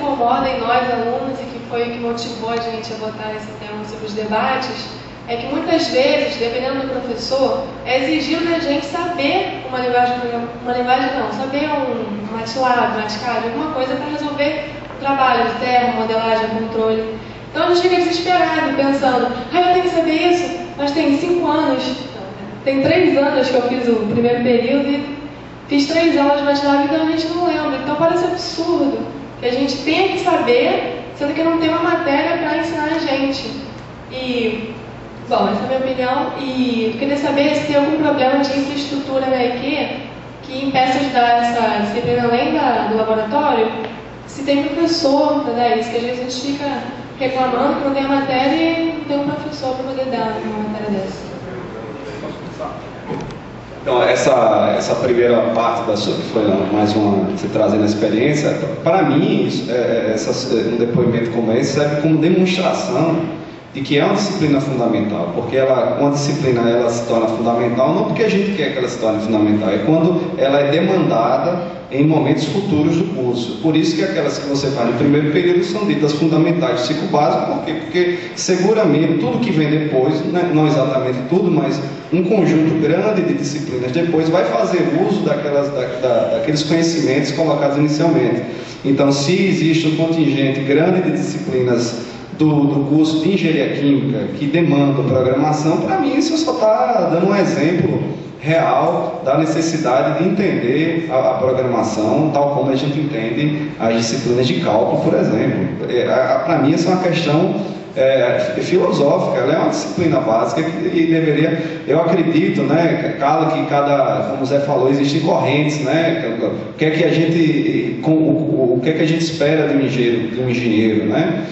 incomoda em nós, alunos, e que foi o que motivou a gente a botar esse tema sobre os debates, é que muitas vezes, dependendo do professor, é exigido da gente saber saber um MATLAB, MATCAD, alguma coisa para resolver o trabalho de terra, modelagem, controle. Então a gente fica desesperado, pensando, eu tenho que saber isso, mas tem 5 anos, tem 3 anos que eu fiz o primeiro período e fiz 3 aulas de MATLAB e realmente não lembro. Então parece absurdo que a gente tenha que saber, sendo que não tem uma matéria para ensinar a gente. E, bom, essa é a minha opinião. E eu queria saber se tem algum problema de infraestrutura na EQ que impeça de dar essa disciplina além do laboratório, se tem professor para dar isso, que às vezes a gente fica reclamando que não tem a matéria e não tem um professor para poder dar uma matéria dessa. Então, essa primeira parte da sua, que foi mais uma, você trazendo a experiência, para mim, um depoimento como esse serve como demonstração de que é uma disciplina fundamental, porque uma disciplina ela se torna fundamental não porque a gente quer que ela se torne fundamental, é quando ela é demandada em momentos futuros do curso. Por isso que aquelas que você faz no primeiro período são ditas fundamentais do ciclo básico. Por quê? Porque seguramente tudo que vem depois, né, não exatamente tudo, mas um conjunto grande de disciplinas depois vai fazer uso daqueles conhecimentos colocados inicialmente. Então, se existe um contingente grande de disciplinas do curso de engenharia química que demandam programação, para mim isso só está dando um exemplo real da necessidade de entender a programação tal como a gente entende as disciplinas de cálculo, por exemplo. Para mim essa é uma questão filosófica, ela é uma disciplina básica e deveria, eu acredito, né, como o Zé falou, existem correntes, né, o que é que a gente espera de um engenheiro, né?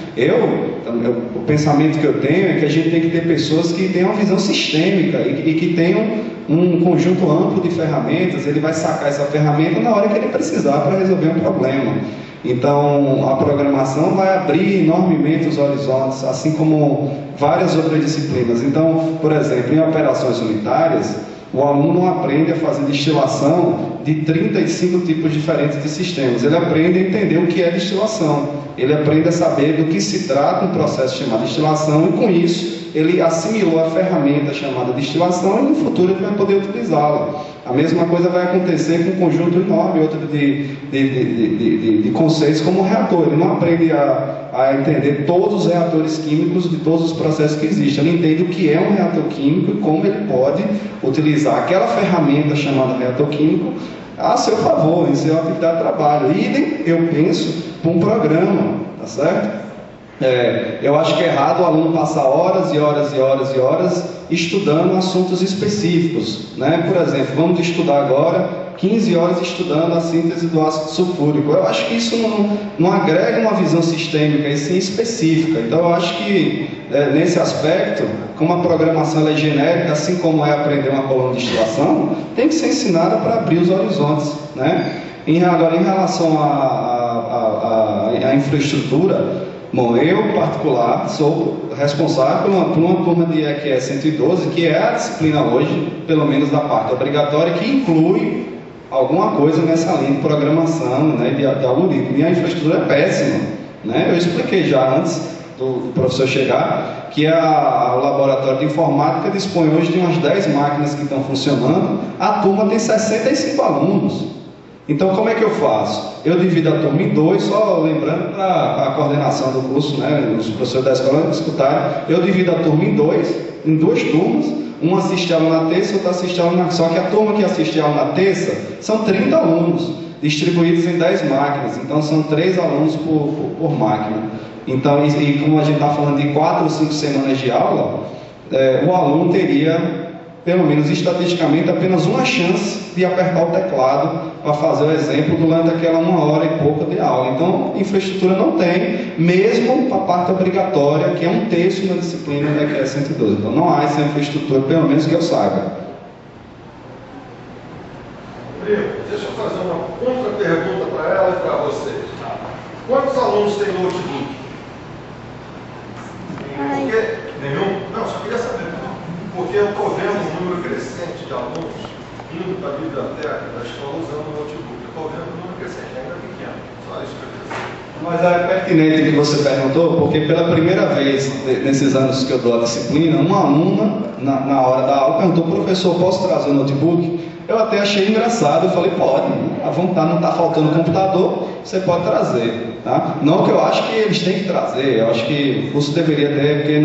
O pensamento que eu tenho é que a gente tem que ter pessoas que tenham uma visão sistêmica e que tenham um conjunto amplo de ferramentas. Ele vai sacar essa ferramenta na hora que ele precisar para resolver um problema. Então, a programação vai abrir enormemente os horizontes, assim como várias outras disciplinas. Então, por exemplo, em operações unitárias, o aluno aprende a fazer destilação de 35 tipos diferentes de sistemas. Ele aprende a entender o que é destilação. Ele aprende a saber do que se trata um processo chamado destilação e, com isso, ele assimilou a ferramenta chamada destilação e no futuro ele vai poder utilizá-la. A mesma coisa vai acontecer com um conjunto enorme de conceitos como o reator. Ele não aprende a entender todos os reatores químicos de todos os processos que existem. Ele entende o que é um reator químico e como ele pode utilizar aquela ferramenta chamada reator químico a seu favor, em sua atividade de trabalho. Idem, eu penso, para um programa, tá certo? Eu acho que é errado o aluno passar horas e horas e horas e horas estudando assuntos específicos, né? Por exemplo, vamos estudar agora 15 horas estudando a síntese do ácido sulfúrico. Eu acho que isso não agrega uma visão sistêmica, e sim específica. Então eu acho que nesse aspecto, como a programação é genérica, assim como é aprender uma coluna de destilação, tem que ser ensinada para abrir os horizontes, né? Agora, em relação à infraestrutura, bom, eu, particular, sou responsável por uma turma de EQE 112, que é a disciplina hoje, pelo menos da parte obrigatória, que inclui alguma coisa nessa linha de programação, né, de algoritmo. E a infraestrutura é péssima, né? Eu expliquei já antes do professor chegar que o laboratório de informática dispõe hoje de umas 10 máquinas que estão funcionando. A turma tem 65 alunos. Então, como é que eu faço? Eu divido a turma em 2, só lembrando para a coordenação do curso, né, os professores da escola escutarem, eu divido a turma em 2 turmas, uma assiste aula na terça, outra assiste aula na... Só que a turma que assiste aula na terça são 30 alunos, distribuídos em 10 máquinas, então são 3 alunos por máquina. Então, e como a gente está falando de 4 ou 5 semanas de aula, o aluno teria, pelo menos estatisticamente, apenas uma chance de apertar o teclado para fazer o exemplo durante aquela 1 hora e pouco de aula. Então, infraestrutura não tem, mesmo a parte obrigatória, que é 1/3 na disciplina da EQE 112. Então, não há essa infraestrutura, pelo menos que eu saiba. Deixa eu fazer uma contra-pergunta para ela e para vocês. Quantos alunos tem notebook? Nenhum? Não, só queria saber. Porque eu estou vendo um número crescente de alunos indo para a biblioteca da escola usando o notebook. Eu estou vendo um número crescente, ainda pequeno. Só isso que eu queria dizer. Mas é pertinente que você perguntou, porque pela primeira vez nesses anos que eu dou a disciplina, uma aluna, na hora da aula, perguntou: professor, posso trazer o notebook? Eu até achei engraçado, eu falei: pode, à vontade, não está faltando computador, você pode trazer. Tá? Não que eu acho que eles têm que trazer, eu acho que o curso deveria ter, porque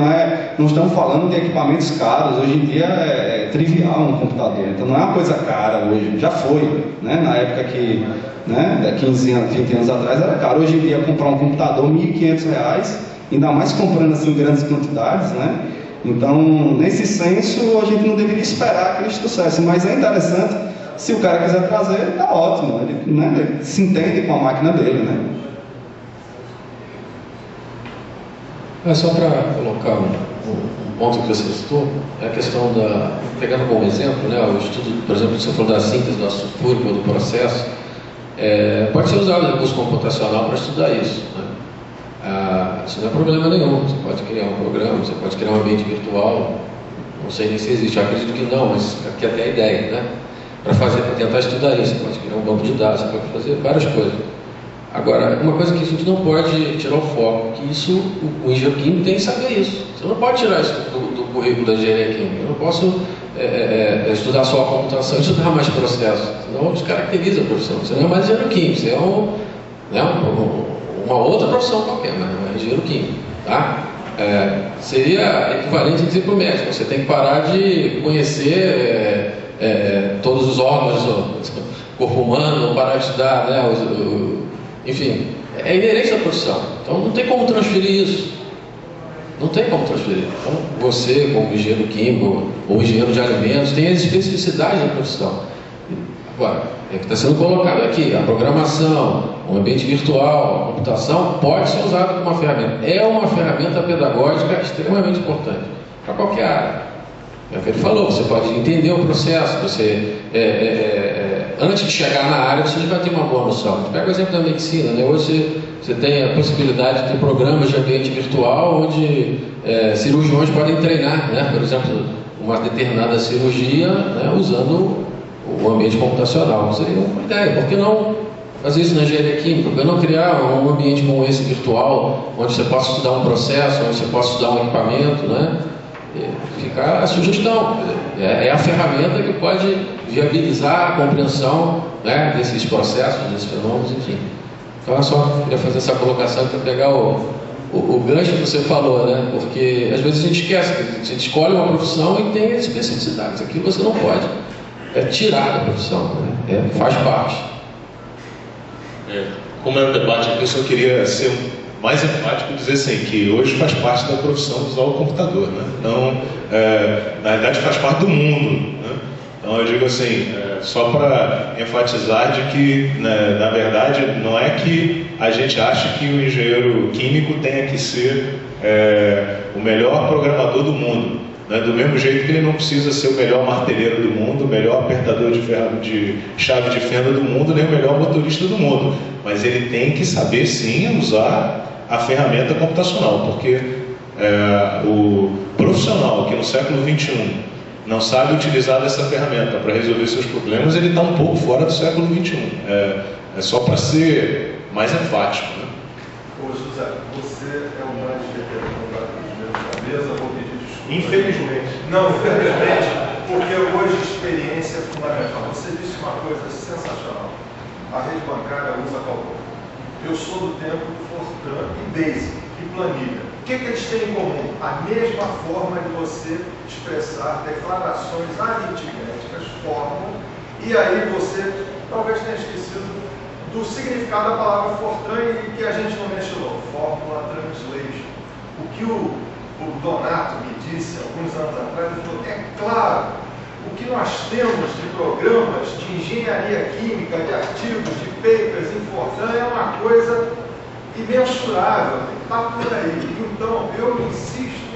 não estamos falando de equipamentos caros, hoje em dia é trivial um computador, então não é uma coisa cara hoje, já foi, né? Na época que, né, 15 anos, 20 anos atrás era caro, hoje em dia comprar um computador R$ 1.500, ainda mais comprando assim em grandes quantidades, né? Então, nesse senso, a gente não deveria esperar que eles trouxessem, mas é interessante, se o cara quiser trazer, está ótimo, ele se entende com a máquina dele, né? Só para colocar um ponto que você citou, é a questão da, pegando como exemplo, né, o estudo, por exemplo, você falou da síntese do assunto público ou do processo, pode ser usado o recurso computacional para estudar isso, né? Isso não é problema nenhum, você pode criar um programa, você pode criar um ambiente virtual, não sei nem se existe, eu acredito que não, mas aqui até a ideia, né? Para tentar estudar isso, você pode criar um banco de dados, você pode fazer várias coisas. Agora, uma coisa que a gente não pode tirar o foco, que isso, o engenheiro químico tem que saber isso. Você não pode tirar isso do currículo da engenharia química. Eu não posso estudar só a computação, estudar mais processos, senão descaracteriza a profissão. Você não é mais engenheiro químico, você é uma outra profissão qualquer, mas não é engenheiro químico. Tá? Seria equivalente a dizer para o médico: você tem que parar de conhecer todos os órgãos do corpo humano, não parar de estudar, né, enfim, é inerente à profissão. Então não tem como transferir isso. Não tem como transferir. Então você, como engenheiro químico ou engenheiro de alimentos, tem as especificidades da profissão. Agora, é que está sendo colocado aqui: a programação, o ambiente virtual, a computação pode ser usada como uma ferramenta. É uma ferramenta pedagógica extremamente importante para qualquer área. É o que ele falou: você pode entender o processo, você antes de chegar na área, você já vai ter uma boa noção. A gente pega o exemplo da medicina, né? Hoje você tem a possibilidade de ter programas de ambiente virtual onde cirurgiões podem treinar, né? Por exemplo, uma determinada cirurgia, né, usando o ambiente computacional. Seria uma ideia. Por que não fazer isso na engenharia química? Por que não criar um ambiente como esse virtual, onde você possa estudar um processo, onde você possa estudar um equipamento, né? Ficar a sugestão. É a ferramenta que pode viabilizar a compreensão, né, desses processos, desses fenômenos, enfim. Então eu só queria fazer essa colocação para pegar o gancho que você falou, né? Porque às vezes a gente esquece que a gente escolhe uma profissão e tem as especificidades. Aquilo você não pode tirar da profissão, né? Faz parte. Como é um debate aqui, eu só queria ser mais enfático e dizer assim, que hoje faz parte da profissão de usar o computador, né? Então, na verdade faz parte do mundo, né? Então eu digo assim, só para enfatizar de que, né, na verdade, não é que a gente acha que o engenheiro químico tenha que ser o melhor programador do mundo, né? Do mesmo jeito que ele não precisa ser o melhor marteleiro do mundo, o melhor apertador de chave de fenda do mundo, nem o melhor motorista do mundo, mas ele tem que saber sim usar a ferramenta computacional, porque o profissional que no século XXI não sabe utilizar dessa ferramenta para resolver seus problemas, ele está um pouco fora do século XXI. É só para ser mais enfático, né? Ô José, você é o mais veterano da mesa, vou pedir desculpa. Infelizmente. Não, infelizmente, porque hoje experiência é fundamental. Você disse uma coisa sensacional: a rede bancária usa cálculo. Eu sou do tempo do Fortran e Basic e planilha. O que eles têm em comum? A mesma forma de você expressar declarações aritméticas, fórmula, e aí você talvez tenha esquecido do significado da palavra Fortran e que a gente não mencionou, Fórmula Translation. O que o Donato me disse alguns anos atrás, ele falou: é claro, o que nós temos de programas de engenharia química, de artigos, de papers em Fortran é uma coisa imensurável, está por aí. Então, eu insisto,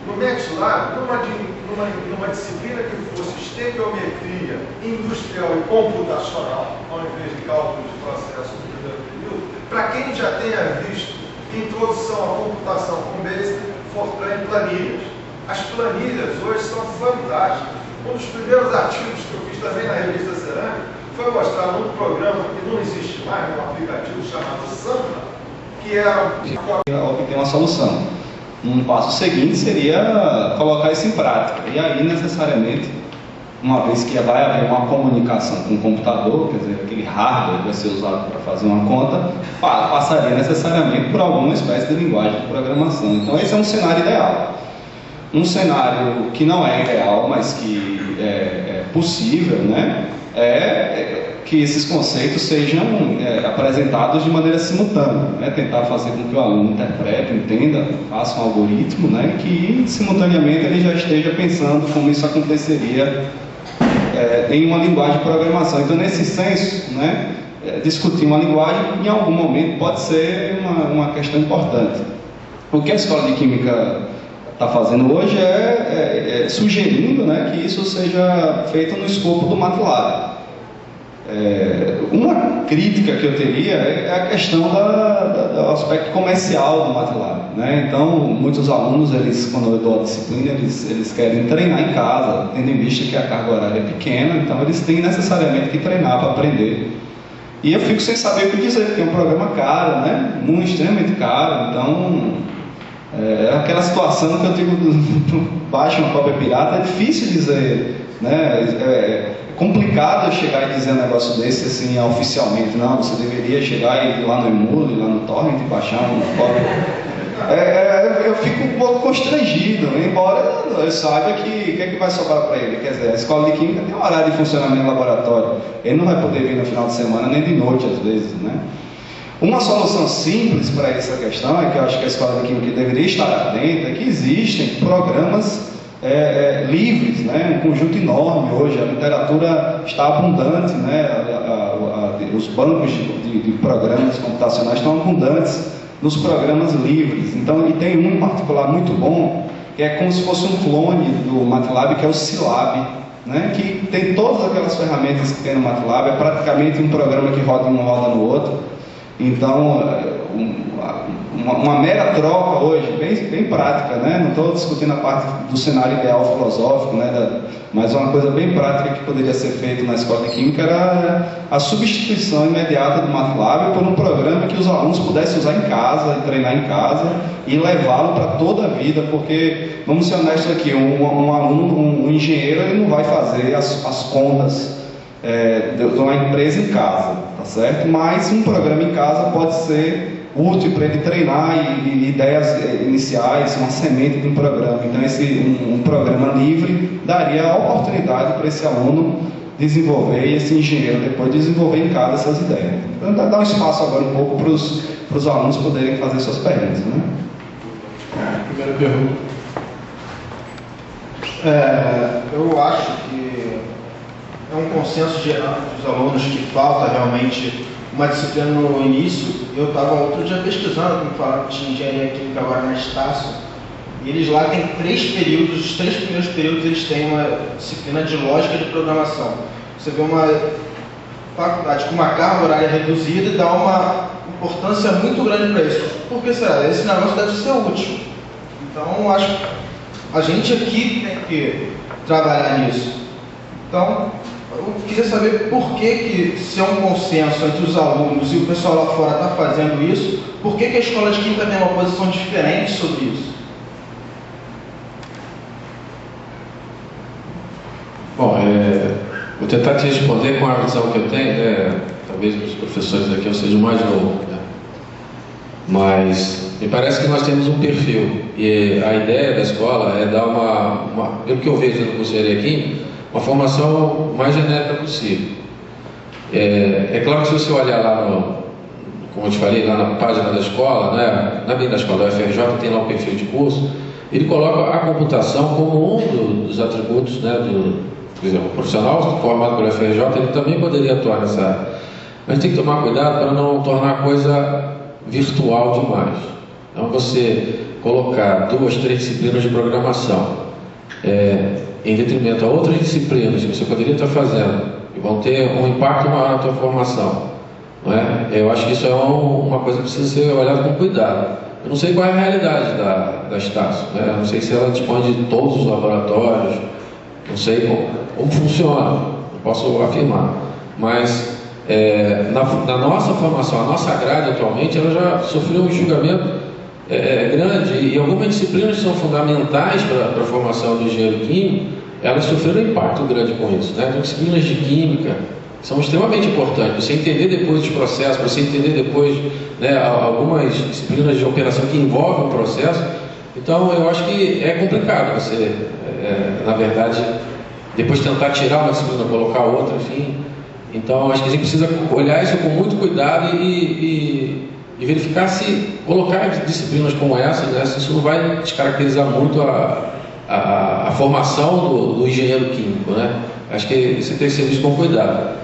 no Max-Lab, numa disciplina que fosse estequiometria industrial e computacional, ao invés de cálculo de processos do primeiro período, para quem já tenha visto introdução à computação com Basic, Fortran e planilhas. As planilhas hoje são fantásticas. Um dos primeiros artigos que eu fiz também na revista Cerâmica foi mostrar num programa que não existe mais, um aplicativo chamado Santa, que era... obter uma solução. Um passo seguinte seria colocar isso em prática. E aí, necessariamente, uma vez que vai haver uma comunicação com o computador, quer dizer, aquele hardware que vai ser usado para fazer uma conta, passaria necessariamente por alguma espécie de linguagem de programação. Então, esse é um cenário ideal. Um cenário que não é ideal, mas que é possível, né? Que esses conceitos sejam apresentados de maneira simultânea, né? Tentar fazer com que o aluno interprete, entenda, faça um algoritmo, né? Que simultaneamente ele já esteja pensando como isso aconteceria em uma linguagem de programação. Então, nesse senso, né? Discutir uma linguagem em algum momento pode ser uma questão importante. O que a Escola de Química está fazendo hoje sugerindo, né, que isso seja feito no escopo do MATLAB. Uma crítica que eu teria é a questão do aspecto comercial do MATLAB, né? Então, muitos alunos, quando eu dou a disciplina, eles querem treinar em casa, tendo em vista que a carga horária é pequena, então eles têm necessariamente que treinar para aprender. E eu fico sem saber o que dizer, porque é um programa caro, né? Muito, extremamente caro, então... aquela situação que eu digo, baixa uma cópia pirata, é difícil dizer, né? É complicado eu chegar e dizer um negócio desse assim, oficialmente. Não, você deveria chegar e ir lá no Emule, lá no Torrent e baixar uma cópia. Eu fico um pouco constrangido, embora eu saiba que o que é que vai sobrar para ele. Quer dizer, a Escola de Química tem um horário de funcionamento no laboratório, ele não vai poder vir no final de semana, nem de noite às vezes, né? Uma solução simples para essa questão, que eu acho que a Escola de Química deveria estar atenta, é que existem programas livres, né? Um conjunto enorme hoje, a literatura está abundante, né? Os bancos de programas computacionais estão abundantes nos programas livres. Então, e tem um em particular muito bom, que é como se fosse um clone do MATLAB, que é o Scilab, né? Que tem todas aquelas ferramentas que tem no MATLAB, é praticamente um programa que roda em um, roda no outro. Então, uma mera troca hoje, bem prática, né? Não estou discutindo a parte do cenário ideal filosófico, né? Mas uma coisa bem prática que poderia ser feita na Escola de Química era a substituição imediata do MATLAB por um programa que os alunos pudessem usar em casa, treinar em casa e levá-lo para toda a vida, porque, vamos ser honestos aqui, um aluno, um engenheiro, ele não vai fazer as contas de uma empresa em casa, tá certo? Mas um programa em casa pode ser útil para ele treinar e ideias iniciais, uma semente de um programa. Então, um programa livre daria a oportunidade para esse aluno desenvolver e esse engenheiro depois desenvolver em casa essas ideias. Então, dá um espaço agora um pouco para os alunos poderem fazer suas perguntas, né? Primeira pergunta. Eu acho que é um consenso geral dos alunos que falta realmente uma disciplina no início. Eu estava outro dia pesquisando, como falaram que tinha engenharia química agora na Estácio, e eles lá têm 3 períodos, os 3 primeiros períodos eles têm uma disciplina de lógica de programação. Você vê uma faculdade com uma carga horária reduzida e dá uma importância muito grande para isso. Por que será? Esse negócio deve ser útil. Então, acho que a gente aqui tem que trabalhar nisso. Então, eu queria saber por que se é um consenso entre os alunos e o pessoal lá fora está fazendo isso, por que a Escola de Química tem uma posição diferente sobre isso? Bom, vou tentar te responder com a visão que eu tenho, né? Talvez os professores aqui eu seja o mais novo, né? Mas me parece que nós temos um perfil, e a ideia da escola é dar pelo que eu vejo no curso de engenharia química, uma formação mais genérica possível. É claro que se você olhar lá como eu te falei, lá na página da escola, né, na minha da escola da UFRJ tem lá o perfil de curso, ele coloca a computação como um dos atributos, né, por exemplo, o profissional formado pela UFRJ, ele também poderia atuar nessa área. Mas tem que tomar cuidado para não tornar a coisa virtual demais. Então você colocar 2, 3 disciplinas de programação em detrimento a outras disciplinas que você poderia estar fazendo e vão ter um impacto maior na tua formação, não é? Eu acho que isso é uma coisa que precisa ser olhada com cuidado. Eu não sei qual é a realidade da Estácio, né? Eu não sei se ela dispõe de todos os laboratórios, não sei como funciona, não posso afirmar, mas Na nossa formação, a nossa grade atualmente, ela já sofreu um julgamento grande, e algumas disciplinas que são fundamentais para a formação do engenheiro químico, elas sofreram um impacto grande com isso, né? Então, disciplinas de química são extremamente importantes. Você entender depois dos processos, você entender depois, né, algumas disciplinas de operação que envolvem o processo. Então, eu acho que é complicado você, na verdade, depois tentar tirar uma disciplina, colocar outra, enfim. Então, acho que a gente precisa olhar isso com muito cuidado e verificar se colocar disciplinas como essa, né, se isso não vai descaracterizar muito a formação do engenheiro químico, né? Acho que isso tem que ser visto com cuidado.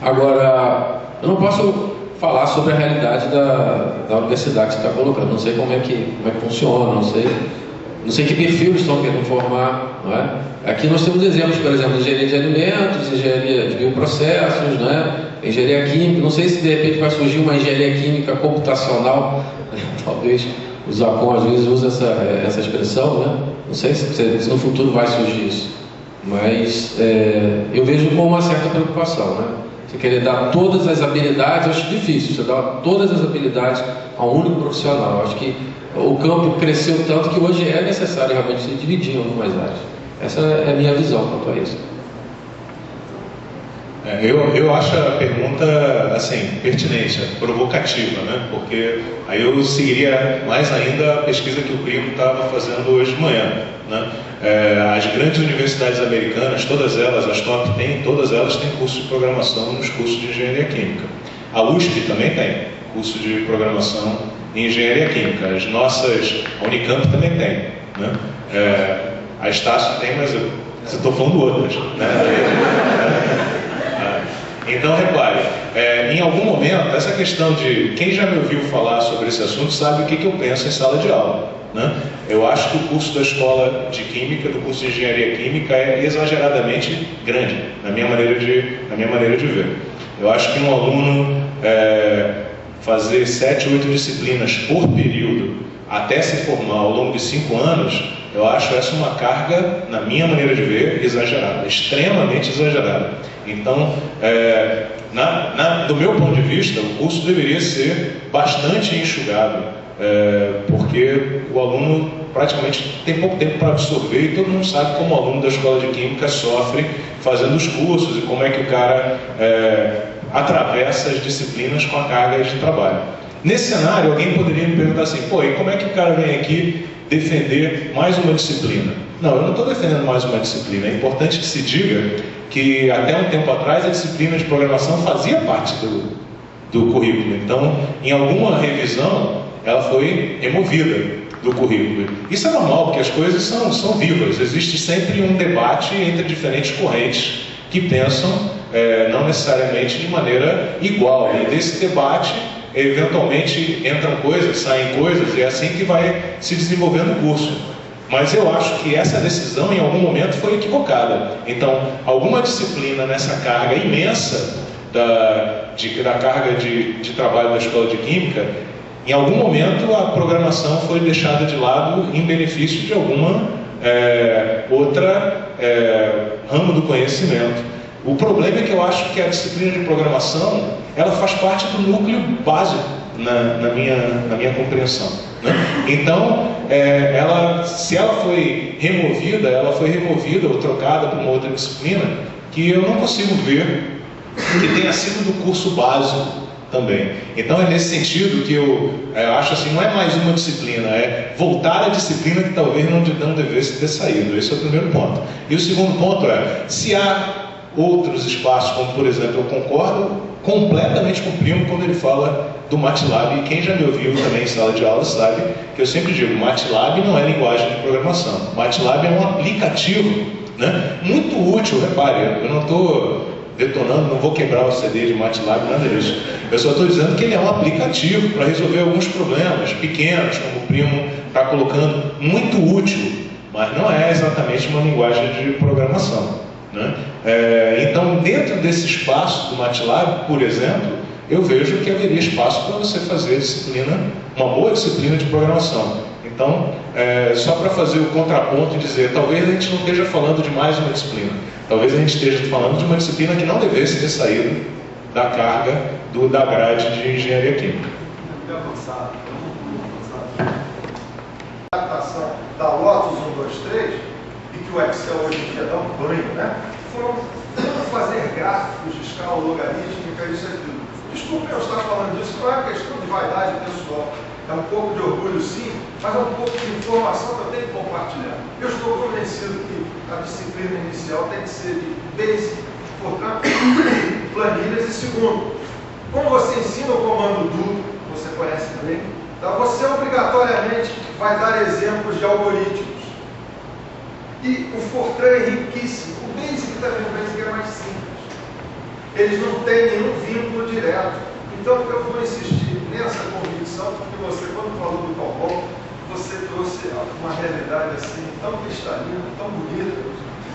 Agora, eu não posso falar sobre a realidade da universidade que você está colocando. Não sei como é que funciona, não sei que perfil eles estão querendo formar, não é? Aqui nós temos exemplos, por exemplo, de engenharia de alimentos, engenharia de bioprocessos, né? Engenharia química. Não sei se de repente vai surgir uma engenharia química computacional. Talvez o Zacon às vezes usa essa expressão, né? Não sei se no futuro vai surgir isso, mas eu vejo com uma certa preocupação, né? Você querer dar todas as habilidades, eu acho difícil você dar todas as habilidades a um único profissional. Eu acho que o campo cresceu tanto que hoje é necessário realmente se dividir em algumas áreas. Essa é a minha visão quanto a isso. Eu acho a pergunta, assim, pertinente, provocativa, né? Porque aí eu seguiria mais ainda a pesquisa que o Primo estava fazendo hoje de manhã, né? As grandes universidades americanas, todas elas, as top 10, todas elas têm curso de programação nos cursos de engenharia química. A USP também tem curso de programação em engenharia química. A Unicamp também tem, né? A Estácio tem, mas eu estou falando outras, né? Então, repare, em algum momento, essa questão de quem já me ouviu falar sobre esse assunto sabe o que eu penso em sala de aula, né? Eu acho que o curso da escola de química, do curso de engenharia química, é exageradamente grande, na minha maneira de ver. Eu acho que um aluno fazer 7, 8 disciplinas por período até se formar ao longo de 5 anos, eu acho essa uma carga, na minha maneira de ver, exagerada, extremamente exagerada. Então, do meu ponto de vista, o curso deveria ser bastante enxugado, porque o aluno praticamente tem pouco tempo para absorver, e todo mundo sabe como o aluno da escola de química sofre fazendo os cursos e como é que o cara atravessa as disciplinas com a carga de trabalho. Nesse cenário, alguém poderia me perguntar assim, pô, e como é que o cara vem aqui defender mais uma disciplina? Não, eu não estou defendendo mais uma disciplina. É importante que se diga que até um tempo atrás a disciplina de programação fazia parte do currículo. Então, em alguma revisão, ela foi removida do currículo. Isso é normal, porque as coisas são vivas. Existe sempre um debate entre diferentes correntes que pensam não necessariamente de maneira igual. E desse debate, eventualmente entram coisas, saem coisas, e é assim que vai se desenvolvendo o curso. Mas eu acho que essa decisão, em algum momento, foi equivocada. Então, alguma disciplina nessa carga imensa da carga de trabalho da escola de química, em algum momento a programação foi deixada de lado em benefício de alguma outra ramo do conhecimento. O problema é que eu acho que a disciplina de programação, ela faz parte do núcleo básico na minha compreensão, né? Então, se ela foi removida ou trocada por uma outra disciplina que eu não consigo ver que tenha sido do curso básico também. Então é nesse sentido que eu acho assim, não é mais uma disciplina, é voltar à disciplina que talvez não devesse ter saído. Esse é o primeiro ponto. E o segundo ponto se há outros espaços, como por exemplo, eu concordo completamente com o Primo quando ele fala do MATLAB, e quem já me ouviu também em sala de aula sabe que eu sempre digo, MATLAB não é linguagem de programação, MATLAB é um aplicativo, né, muito útil. Repare, eu não estou detonando, não vou quebrar o CD de MATLAB, nada disso. Eu só estou dizendo que ele é um aplicativo para resolver alguns problemas pequenos, como o Primo está colocando, muito útil, mas não é exatamente uma linguagem de programação, né? Então, dentro desse espaço do MATLAB, por exemplo, eu vejo que haveria espaço para você fazer uma boa disciplina de programação. Então, só para fazer o contraponto e dizer, talvez a gente não esteja falando de mais uma disciplina, talvez a gente esteja falando de uma disciplina que não devesse ter saído da carga da grade de engenharia química. A adaptação da Lotus 1, 2, 3, e que o Excel hoje em dia dá um banho, né? Foram fazer gráficos de escala logarítmica, isso é tudo. Desculpe eu estar falando disso, não é uma questão de vaidade pessoal. É um pouco de orgulho, sim, mas é um pouco de informação que eu tenho que compartilhar. Eu estou convencido que a disciplina inicial tem que ser de basic, portanto, planilhas e segundo. Como você ensina o comando do, você conhece bem, então você obrigatoriamente vai dar exemplos de algoritmos. E o Fortran é riquíssimo. O Basic também, o Basic é mais simples. Eles não têm nenhum vínculo direto. Então eu vou insistir nessa convicção, porque você, quando falou do COBOL, você trouxe uma realidade assim, tão cristalina, tão bonita,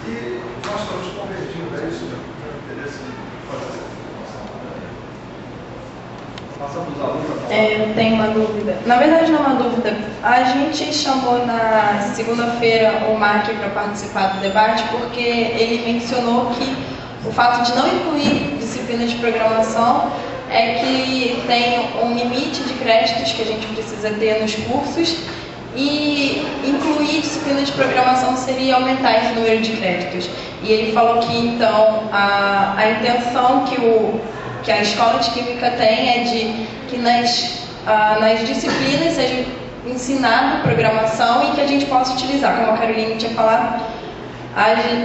e nós estamos convergindo a isso, né? Interesse de fazer essa informação. Passamos os alunos. Eu tenho uma dúvida. Na verdade, não é uma dúvida. A gente chamou na segunda-feira o Mark para participar do debate porque ele mencionou que o fato de não incluir disciplina de programação é que tem um limite de créditos que a gente precisa ter nos cursos e incluir disciplina de programação seria aumentar esse número de créditos. E ele falou que, então, a intenção que a escola de química tem é de que nas disciplinas seja ensinado programação e que a gente possa utilizar, como a Caroline tinha falado.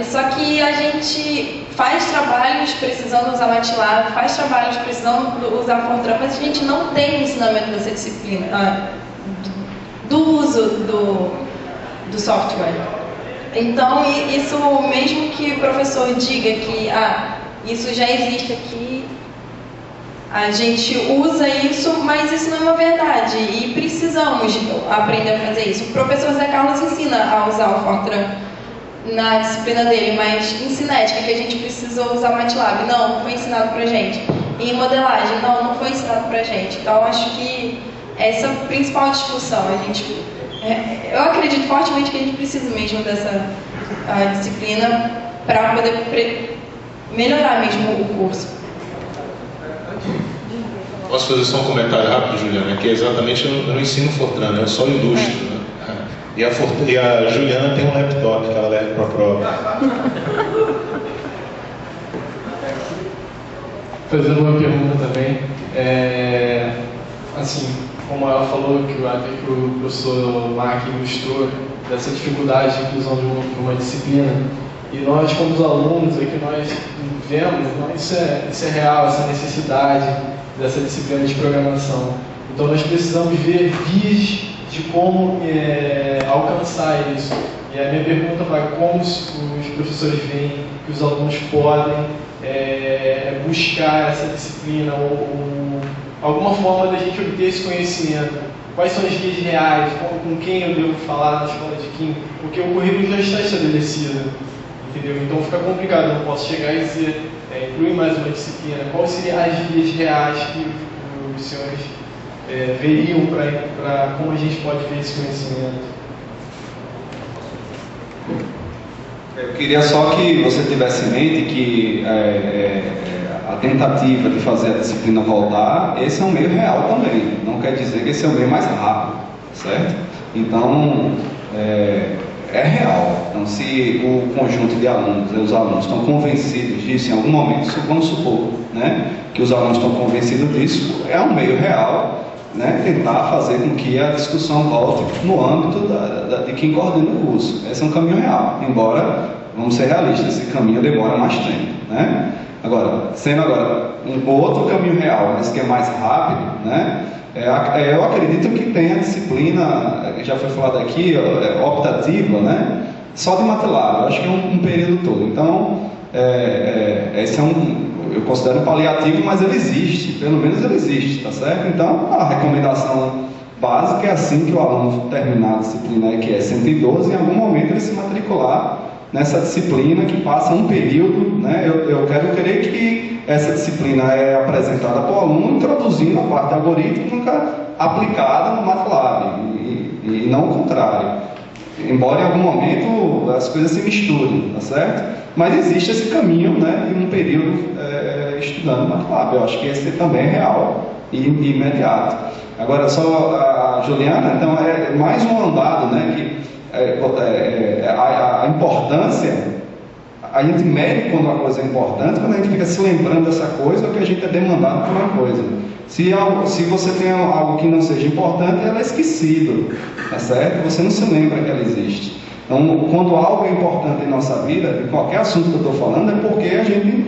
Só que a gente faz trabalhos precisando usar MATLAB, faz trabalhos precisando usar Fortran, mas a gente não tem ensinamento dessa disciplina, do uso do software. Então, isso mesmo que o professor diga que isso já existe aqui, a gente usa isso, mas isso não é uma verdade e precisamos aprender a fazer isso. O professor Zé Carlos ensina a usar o Fortran na disciplina dele, mas em cinética, que a gente precisou usar MATLAB, não foi ensinado pra gente. E em modelagem, não foi ensinado pra gente. Então, acho que essa é a principal discussão. Eu acredito fortemente que a gente precisa mesmo dessa disciplina para poder melhorar mesmo o curso. Posso fazer só um comentário rápido, Juliana? Que é exatamente, eu não ensino Fortran, eu só ilustro. Né? E a Juliana tem um laptop que ela leva para a prova. Fazendo uma pergunta também, assim, como ela falou que o professor Mark ilustrou dessa dificuldade de inclusão de uma disciplina, e nós, como os alunos, é que nós vemos, isso é real, essa necessidade dessa disciplina de programação. Então nós precisamos ver vias de como alcançar isso. E a minha pergunta vai: como os professores veem que os alunos podem buscar essa disciplina ou alguma forma da gente obter esse conhecimento? Quais são as vias reais? Com quem eu devo falar na escola de química? Porque o currículo já está estabelecido, entendeu? Então fica complicado, eu não posso chegar e dizer, incluir mais uma disciplina. Quais seriam as vias reais que os senhores veriam para como a gente pode ver esse conhecimento? Eu queria só que você tivesse em mente que a tentativa de fazer a disciplina voltar, esse é um meio real também. Não quer dizer que esse é o meio mais rápido, certo? Então, é real. Então, se o conjunto de alunos, os alunos estão convencidos disso em algum momento, vamos supor, né, que os alunos estão convencidos disso, é um meio real, né, tentar fazer com que a discussão volte no âmbito de quem coordena o curso. Esse é um caminho real, embora, vamos ser realistas, esse caminho demora mais tempo, né? Sendo um outro caminho real, mas que é mais rápido, né? Eu acredito que tem a disciplina, já foi falado aqui, optativa, né? Só de MATLAB, eu acho que é um período todo. Então, esse eu considero paliativo, mas ele existe, pelo menos ele existe, tá certo? Então, a recomendação básica é assim que o aluno terminar a disciplina, que é 112, em algum momento ele se matricular nessa disciplina que passa um período, né? Eu quero crer que essa disciplina é apresentada para o aluno introduzindo a parte algorítmica aplicada no MATLAB e não o contrário. Embora em algum momento as coisas se misturem, tá certo? Mas existe esse caminho, né, em um período estudando MATLAB. Eu acho que esse também é real e imediato. Agora, só a Juliana, então, é mais um andado, né, que a importância, a gente mede quando uma coisa é importante, quando a gente fica se lembrando dessa coisa, ou que a gente é demandado por uma coisa. Se você tem algo que não seja importante, ela é esquecido, tá certo? Você não se lembra que ela existe. Então, quando algo é importante em nossa vida, em qualquer assunto que eu estou falando, é porque a gente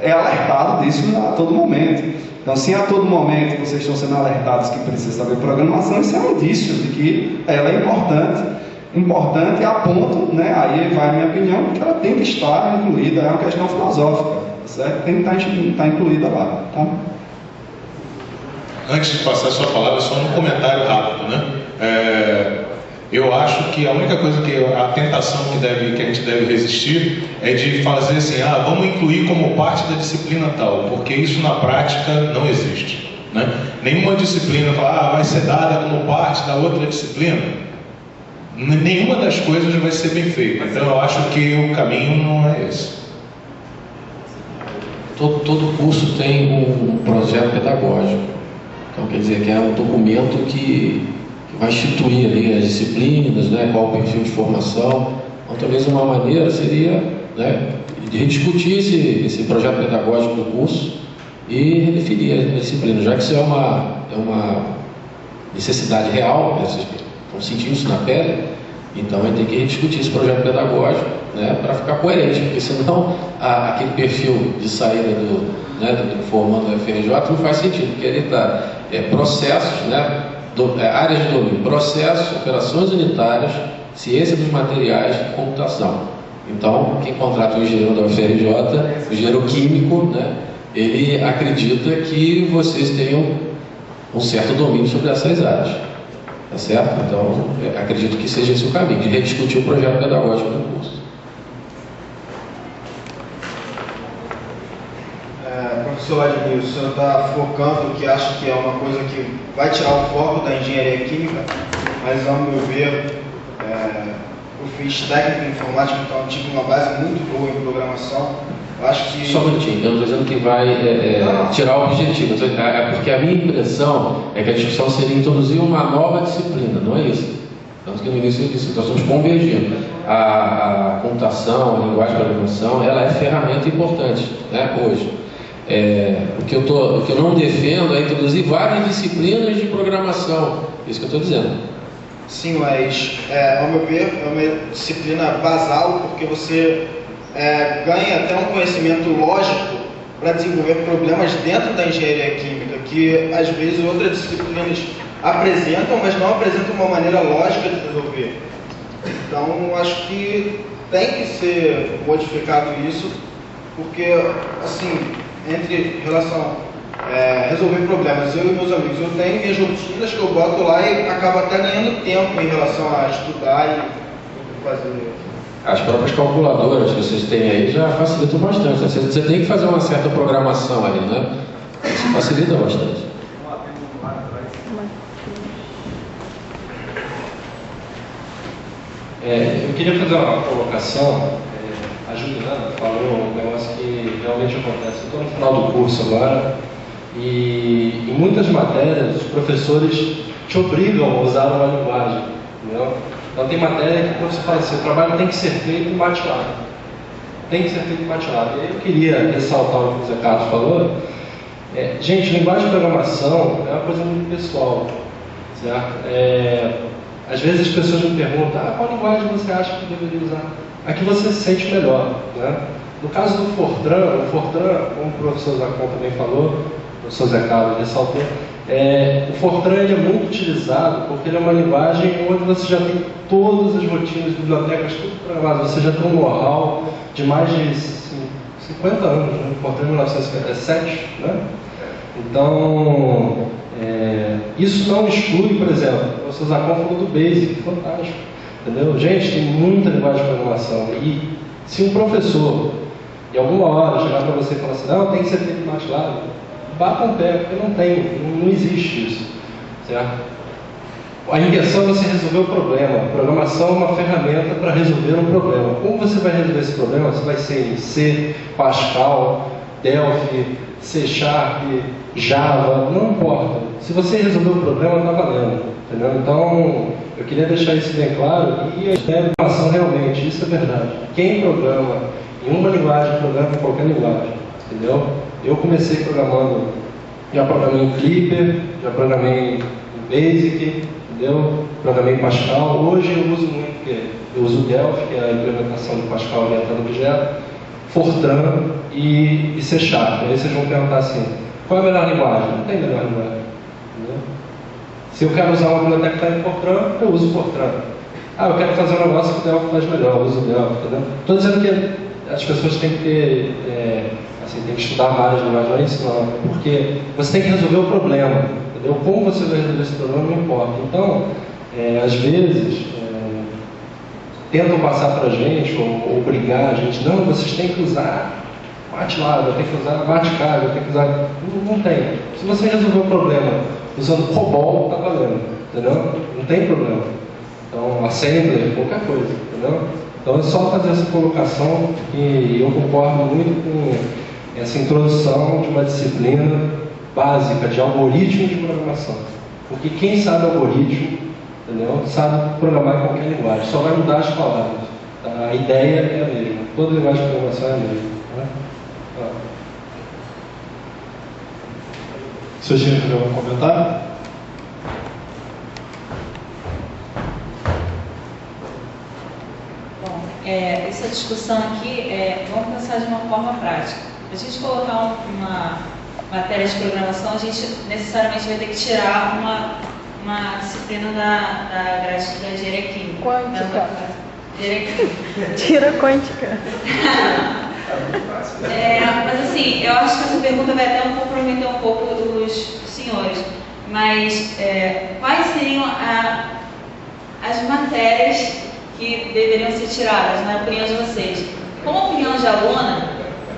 é alertado disso a todo momento. Então, se a todo momento vocês estão sendo alertados que precisa saber programação, isso é um indício de que ela é importante a ponto, né, aí vai a minha opinião, que ela tem que estar incluída, é uma questão filosófica, certo? Tem que estar incluída lá, tá? Antes de passar a sua palavra, só um comentário rápido, né? Eu acho que a única coisa a tentação que a gente deve resistir é de fazer assim, vamos incluir como parte da disciplina tal, porque isso na prática não existe, né? Nenhuma disciplina fala, vai ser dada como parte da outra disciplina. Nenhuma das coisas vai ser bem feita. Então eu acho que o caminho não é esse. Todo curso tem um projeto pedagógico. Então quer dizer que é um documento que vai instituir ali as disciplinas, né, qual o perfil de formação. Então talvez uma maneira seria, né, de rediscutir esse projeto pedagógico do curso e redefinir a disciplina, já que isso é uma necessidade real, né, estão sentindo isso na pele, então a gente tem que rediscutir esse projeto pedagógico, né, para ficar coerente, porque senão aquele perfil de saída do formando do FRJ não faz sentido, porque ele está processos, né, áreas de domínio, processos, operações unitárias, ciência dos materiais e computação. Então, quem contrata o engenheiro da UFRJ, o engenheiro químico, né, ele acredita que vocês tenham um certo domínio sobre essas áreas. Tá certo? Então, acredito que seja esse o caminho, de rediscutir o projeto pedagógico do curso. Professor Admir, o senhor está focando que acha que é uma coisa que vai tirar o foco da engenharia química, mas, ao meu ver, eu fiz técnica em informática, então eu tive uma base muito boa em programação. Eu acho que... Só um minutinho, eu não estou dizendo que vai tirar o objetivo, porque a minha impressão é que a discussão seria introduzir uma nova disciplina, não é isso? Tanto que no início eu disse, nós estamos convergindo. A computação, a linguagem de programação, ela é ferramenta importante, né, hoje. O que eu não defendo é introduzir várias disciplinas de programação, isso que eu estou dizendo. Sim, mas, ao meu ver, é uma disciplina basal, porque você ganha até um conhecimento lógico para desenvolver problemas dentro da engenharia química, que às vezes outras disciplinas apresentam, mas não apresentam uma maneira lógica de resolver. Então, acho que tem que ser modificado isso, porque, assim, entre relação a resolver problemas, eu e meus amigos, eu tenho minhas rotinas que eu boto lá e acabo até ganhando tempo em relação a estudar e fazer. As próprias calculadoras que vocês têm aí já facilitam bastante. Você tem que fazer uma certa programação ali, né? Isso facilita bastante. Eu queria fazer uma colocação. A Juliana falou um negócio que realmente acontece. Eu estou no final do curso agora e em muitas matérias os professores te obrigam a usar uma linguagem, entendeu? Então tem matéria que o professor fala assim, o trabalho tem que ser feito em MATLAB. Tem que ser feito em MATLAB. E aí eu queria ressaltar o que o Zé Carlos falou. Gente, linguagem de programação é uma coisa muito pessoal, certo? Às vezes as pessoas me perguntam, qual linguagem você acha que deveria usar? A que você se sente melhor, né? No caso do Fortran, como o professor Zacon também falou, o professor Zé Carlos ressaltou, o Fortran ele é muito utilizado porque ele é uma linguagem onde você já tem todas as rotinas, bibliotecas, tudo programado. Você já tem um know-how de mais de 50 anos, né? O Fortran é 1957, né? Então, isso não exclui, por exemplo, o professor Zacon falou do BASIC, fantástico, entendeu? Gente, tem muita linguagem de programação e se um professor, em alguma hora, chegar para você e falar assim, não, tem que ser feito em MATLAB, bata um pé, porque não existe isso, certo? A intenção é você resolver o problema. A programação é uma ferramenta para resolver um problema. Como você vai resolver esse problema? Você vai ser em C, Pascal, Delphi, C Sharp, Java, não importa. Se você resolver o problema, está valendo, entendeu? Então, eu queria deixar isso bem claro e a informação realmente, isso é verdade. Quem programa em uma linguagem, programa em qualquer linguagem, entendeu? Eu comecei programando, já programei em Clipper, já programei em Basic, entendeu? Programei em Pascal. Hoje eu uso muito, porque eu uso Delphi, que é a implementação de Pascal orientado a objeto, Fortran e C Sharp. Aí vocês vão perguntar assim, qual é a melhor linguagem? Não tem melhor linguagem. Entendeu? Se eu quero usar uma biblioteca que está em Fortran, eu uso Fortran. Ah, eu quero fazer um negócio que o Delphi faz melhor, eu uso o Delphi. Estou dizendo que as pessoas têm que ter, tem que estudar várias linguagens, não é isso não, porque você tem que resolver o problema, entendeu? Como você vai resolver esse problema não importa. Então, às vezes, tentam passar para a gente, ou obrigar a gente, não, vocês têm que usar MATLAB, tem que usar MATCAD, tem que usar... Não tem. Se você resolver o problema usando COBOL, está valendo, entendeu? Não tem problema. Então, Assembler, qualquer coisa, entendeu? Então, é só fazer essa colocação e eu concordo muito com essa introdução de uma disciplina básica de algoritmo de programação. Porque quem sabe algoritmo, entendeu? Sabe programar em qualquer linguagem, só vai mudar as palavras. Tá? A ideia é a mesma, toda linguagem de programação é a mesma. Né? Você tinha algum comentário? Bom, essa discussão aqui, vamos pensar de uma forma prática. A gente colocar uma matéria de programação, a gente necessariamente vai ter que tirar uma disciplina da grade da engenharia química. Quântica. Engenharia química. Tira quântica. Mas assim, eu acho que essa pergunta vai até comprometer um pouco os senhores. Mas quais seriam as matérias que deveriam ser tiradas, na opinião de vocês? Como opinião de aluna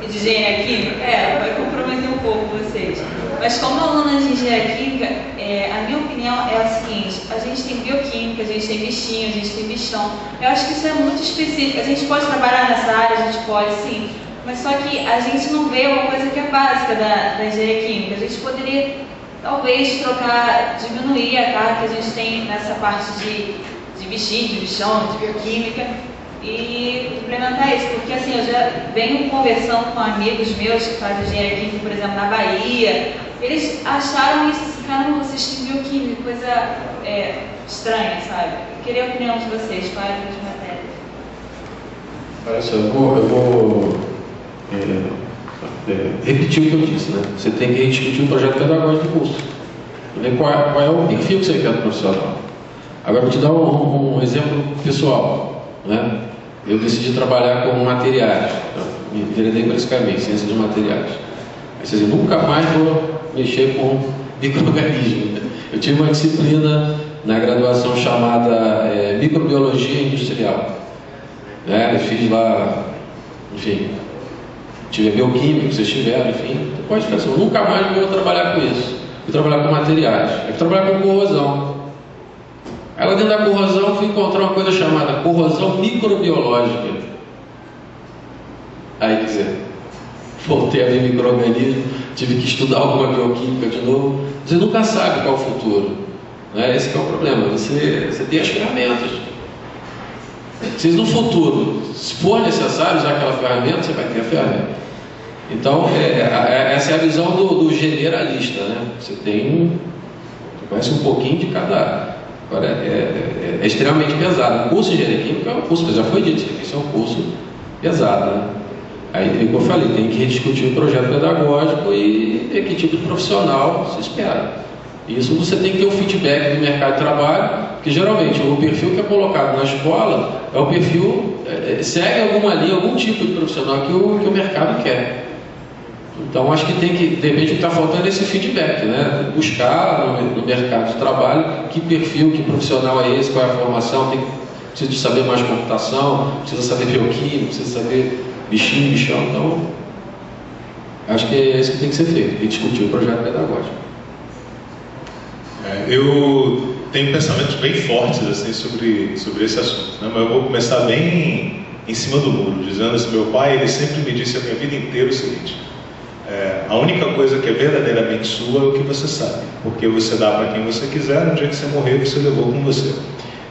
e de engenharia química, vai comprometer um pouco vocês. Mas como aluna de engenharia química, a minha opinião é a seguinte: a gente tem bioquímica, a gente tem bichinho, a gente tem bichão. Eu acho que isso é muito específico. A gente pode trabalhar nessa área, a gente pode sim, mas só que a gente não vê uma coisa que é básica da engenharia química. A gente poderia, talvez, diminuir a carga que a gente tem nessa parte de bichinho, de bichão, de bioquímica, e implementar isso, porque assim, eu já venho conversando com amigos meus que fazem engenharia química, por exemplo, na Bahia. Eles acharam isso assim, caramba, vocês têm bioquímica, coisa estranha, sabe? Eu queria a opinião de vocês, quais as matérias? Olha só, eu vou repetir o que eu disse, né? Você tem que discutir o projeto pedagógico do curso. Ver qual é o perfil que você quer do profissional. Agora, vou te dar um exemplo pessoal, né? Eu decidi trabalhar com materiais, me enveredei por esse caminho, ciência de materiais. Aí você diz, nunca mais vou mexer com micro-organismos. Eu tive uma disciplina na graduação chamada microbiologia industrial. Eu fiz lá, enfim, tive bioquímica, vocês tiveram, enfim. Pode ficar assim, nunca mais vou trabalhar com isso. Fui trabalhar com materiais, fui trabalhar com corrosão. Aí lá dentro da corrosão fui encontrar uma coisa chamada corrosão microbiológica. Aí, quer dizer, voltei a ver micro-organismo, tive que estudar alguma bioquímica de novo. Você nunca sabe qual é o futuro. Né? Esse que é o problema. Você tem as ferramentas. Se no futuro, se for necessário usar aquela ferramenta, você vai ter a ferramenta. Então, essa é a visão do generalista. Né? Você conhece um pouquinho de cada área. Agora, é extremamente pesado. O curso de engenharia química é um curso, já foi dito, isso é um curso pesado. Né? Aí, como eu falei, tem que rediscutir o projeto pedagógico e ver que tipo de profissional se espera. Isso você tem que ter o feedback do mercado de trabalho, porque geralmente o perfil que é colocado na escola é o perfil, segue alguma linha, algum tipo de profissional que o mercado quer. Então, acho que tem que, de repente, o que está faltando é esse feedback, né? Buscar no mercado de trabalho que perfil, que profissional é esse, qual é a formação, precisa de saber mais computação, precisa saber bioquímica, precisa saber bichinho, bichão. Então, acho que é isso que tem que ser feito, e discutir o projeto pedagógico. Eu tenho pensamentos bem fortes assim, sobre esse assunto, né? Mas eu vou começar bem em cima do muro, dizendo assim, meu pai, ele sempre me disse a minha vida inteira o seguinte: A única coisa que é verdadeiramente sua é o que você sabe, porque você dá para quem você quiser, no dia que você morrer, você levou com você.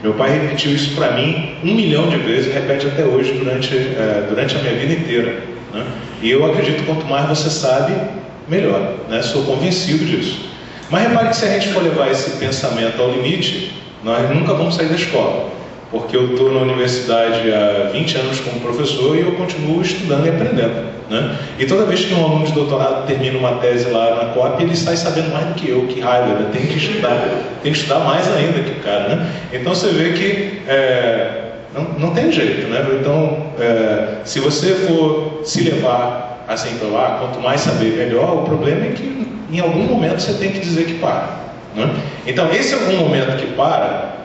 Meu pai repetiu isso para mim 1 milhão de vezes, repete até hoje durante a minha vida inteira, né? E eu acredito que quanto mais você sabe, melhor, né? Sou convencido disso. Mas repare que se a gente for levar esse pensamento ao limite, nós nunca vamos sair da escola, porque eu estou na universidade há 20 anos como professor e eu continuo estudando e aprendendo, né? E toda vez que um aluno de doutorado termina uma tese lá na COP, ele sai sabendo mais do que eu, que raiva, né? Tem que estudar mais ainda que o cara, né? Então você vê que não tem jeito, né? Então, se você for se levar assim para lá, quanto mais saber, melhor. O problema é que em algum momento você tem que dizer que para, né? Então, esse algum momento que para,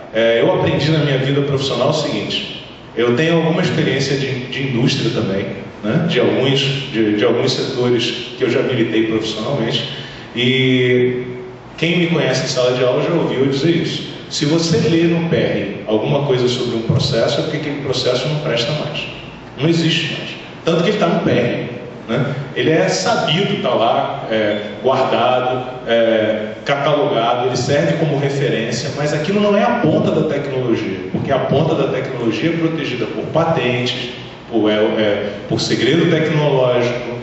eu aprendi na minha vida profissional o seguinte: eu tenho alguma experiência de indústria também, né? de alguns setores que eu já militei profissionalmente, e quem me conhece em sala de aula já ouviu eu dizer isso. Se você lê no PR alguma coisa sobre um processo, é porque aquele processo não presta mais, não existe mais, tanto que ele está no PR, né? Ele é sabido, está lá, guardado, catalogado, ele serve como referência, mas aquilo não é a ponta da tecnologia, porque a ponta da tecnologia é protegida por patentes, por segredo tecnológico,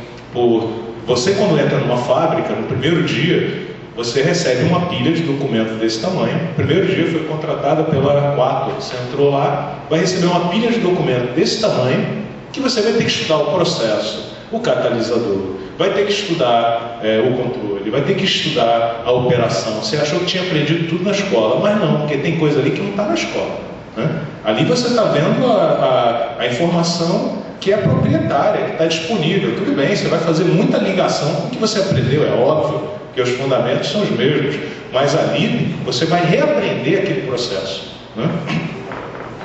você quando entra numa fábrica, no primeiro dia, você recebe uma pilha de documento desse tamanho. No primeiro dia foi contratada pela Quator, você entrou lá, vai receber uma pilha de documento desse tamanho, que você vai ter que estudar o processo, o catalisador, vai ter que estudar o controle, vai ter que estudar a operação. Você achou que tinha aprendido tudo na escola, mas não, porque tem coisa ali que não está na escola, né? Ali você está vendo a informação que é proprietária, que está disponível. Tudo bem, você vai fazer muita ligação com o que você aprendeu, é óbvio, porque os fundamentos são os mesmos, mas ali você vai reaprender aquele processo, né?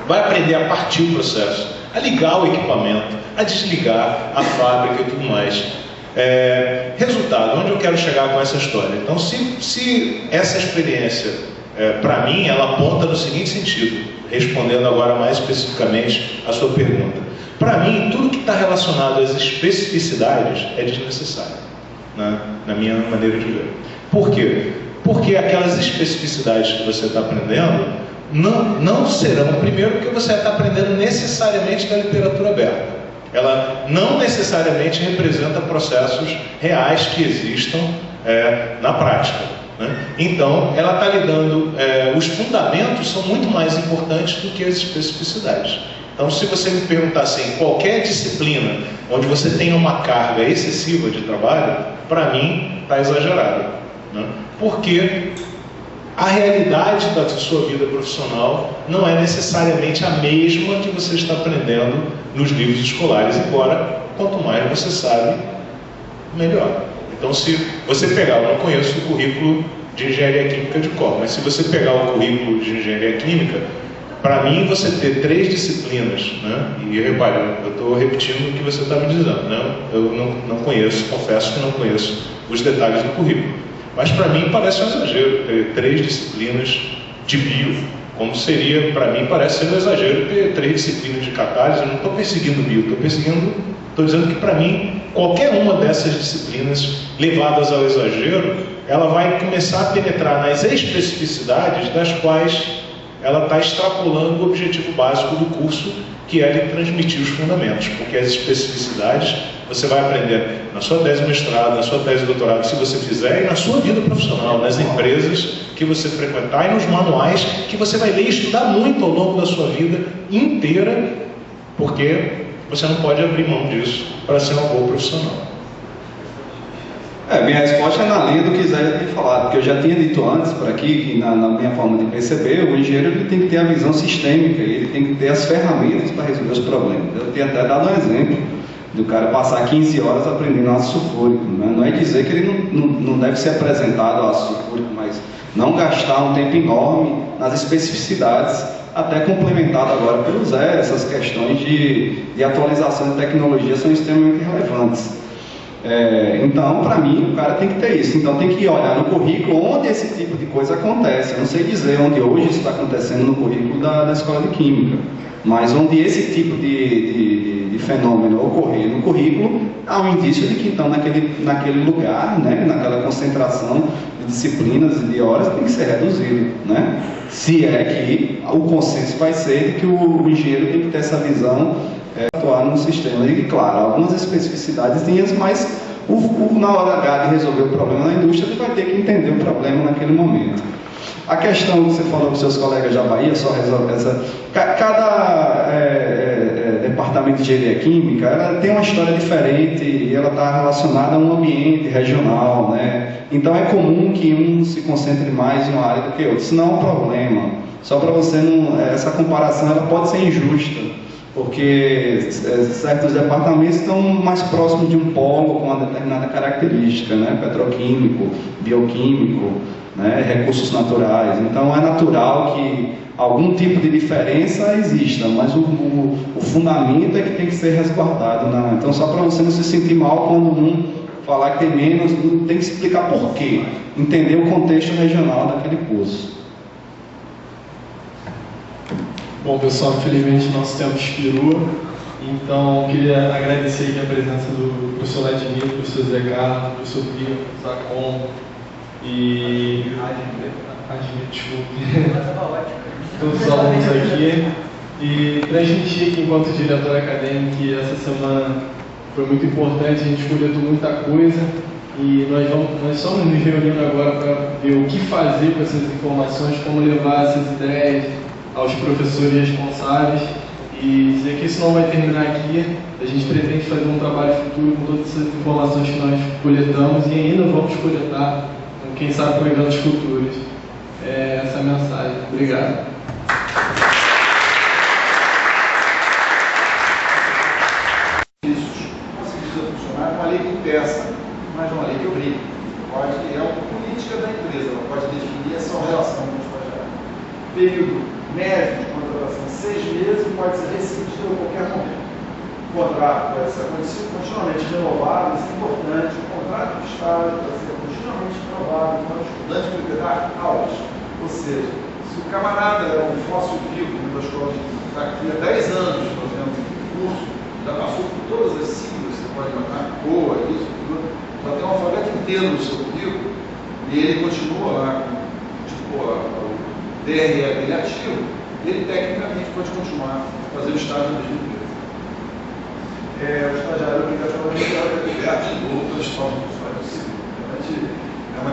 Vai aprender a partir do processo, a ligar o equipamento, a desligar a fábrica e tudo mais. Resultado, onde eu quero chegar com essa história? Então, se essa experiência, para mim, ela aponta no seguinte sentido, respondendo agora mais especificamente a sua pergunta. Para mim, tudo que está relacionado às especificidades é desnecessário, né? Na minha maneira de ver. Por quê? Porque aquelas especificidades que você está aprendendo não serão, primeiro, porque você está aprendendo necessariamente da literatura aberta. Ela não necessariamente representa processos reais que existam na prática, né? Então, ela está lhe dando, os fundamentos são muito mais importantes do que as especificidades. Então, se você me perguntar assim, qualquer disciplina onde você tenha uma carga excessiva de trabalho, para mim está exagerado, né? Porque a realidade da sua vida profissional não é necessariamente a mesma que você está aprendendo nos livros escolares, embora quanto mais você sabe, melhor. Então, se você pegar, eu não conheço o currículo de engenharia química de cor, mas se você pegar o currículo de engenharia química, para mim, você ter 3 disciplinas, né? E repare, eu estou repetindo o que você está me dizendo, né? Eu não conheço, confesso que não conheço os detalhes do currículo. Mas para mim parece um exagero ter 3 disciplinas de bio, como seria, para mim parece ser um exagero ter 3 disciplinas de catálise. Eu não estou perseguindo bio, estou dizendo que para mim, qualquer uma dessas disciplinas levadas ao exagero, ela vai começar a penetrar nas especificidades das quais ela está extrapolando o objetivo básico do curso, que é lhe transmitir os fundamentos, porque as especificidades você vai aprender na sua tese de mestrado, na sua tese de doutorado, se você fizer, e na sua vida profissional, nas empresas que você frequentar e nos manuais que você vai ler e estudar muito ao longo da sua vida inteira, porque você não pode abrir mão disso para ser uma boa profissional. Minha resposta é na linha do que Zé já tinha falado, porque eu já tinha dito antes por aqui que na minha forma de perceber, o engenheiro ele tem que ter a visão sistêmica, ele tem que ter as ferramentas para resolver os problemas. Eu tinha até dado um exemplo do cara passar 15 horas aprendendo ácido sulfúrico, né? Não é dizer que ele não deve ser apresentado ao ácido sulfúrico, mas não gastar um tempo enorme nas especificidades, até complementado agora pelo Zé. Essas questões de atualização de tecnologia são extremamente relevantes. Então, para mim, o cara tem que ter isso. Então, tem que olhar no currículo onde esse tipo de coisa acontece. Eu não sei dizer onde hoje isso está acontecendo no currículo da Escola de Química, mas onde esse tipo de de fenômeno ocorrer no currículo, há um indício de que então naquele lugar, né, naquela concentração de disciplinas e de horas tem que ser reduzido, né? Se é que o consenso vai ser de que o engenheiro tem que ter essa visão, atuar no sistema. E claro, algumas especificidades tem, mas na hora H de resolver o problema na indústria, ele vai ter que entender o problema naquele momento. A questão que você falou com seus colegas da Bahia, só resolve essa. Cada departamento de engenharia química, ela tem uma história diferente e ela está relacionada a um ambiente regional, né? Então é comum que um se concentre mais em uma área do que outro. Isso não é um problema. Só para você não. Essa comparação ela pode ser injusta, porque certos departamentos estão mais próximos de um polo com uma determinada característica, né? Petroquímico, bioquímico, né? Recursos naturais. Então é natural que algum tipo de diferença exista, mas o fundamento é que tem que ser resguardado. Então, só para você não se sentir mal quando um falar que tem menos, tem que explicar por quê, entender o contexto regional daquele curso. Bom, pessoal, infelizmente nosso tempo expirou, então queria agradecer aqui a presença do professor Vladimir, do professor Zé Carlos, do professor Pio, Zacon e todos os alunos aqui, e transmitir aqui enquanto diretor acadêmico que essa semana foi muito importante, a gente coletou muita coisa e nós estamos nos reunindo agora para ver o que fazer com essas informações, como levar essas ideias aos professores responsáveis, e dizer que isso não vai terminar aqui. A gente pretende fazer um trabalho futuro com todas essas informações que nós coletamos e ainda vamos coletar, quem sabe, por eventos futuros. Essa é a mensagem. Obrigado. Isso precisa funcionar com uma lei que impeça, mas uma lei que obriga. É uma política da empresa, ela pode definir essa relação com o estagiário. Período médio de contratação, 6 meses, pode ser rescindido a qualquer momento. O contrato pode ser continuamente renovado, isso é importante. O contrato de estágio pode ser continuamente renovado, então o estudante vai dar aulas. Ou seja, se o camarada é um fóssil vivo da escola de química, está aqui há 10 anos fazendo curso, já passou por todas as siglas, você pode matar, COA, isso, tudo, já tem um alfabeto inteiro no seu currículo, e ele continua lá com o DRE dele ativo, ele tecnicamente pode continuar fazendo estágio na mesma empresa. O estagiário obrigatoriamente é coberto de novo pela história.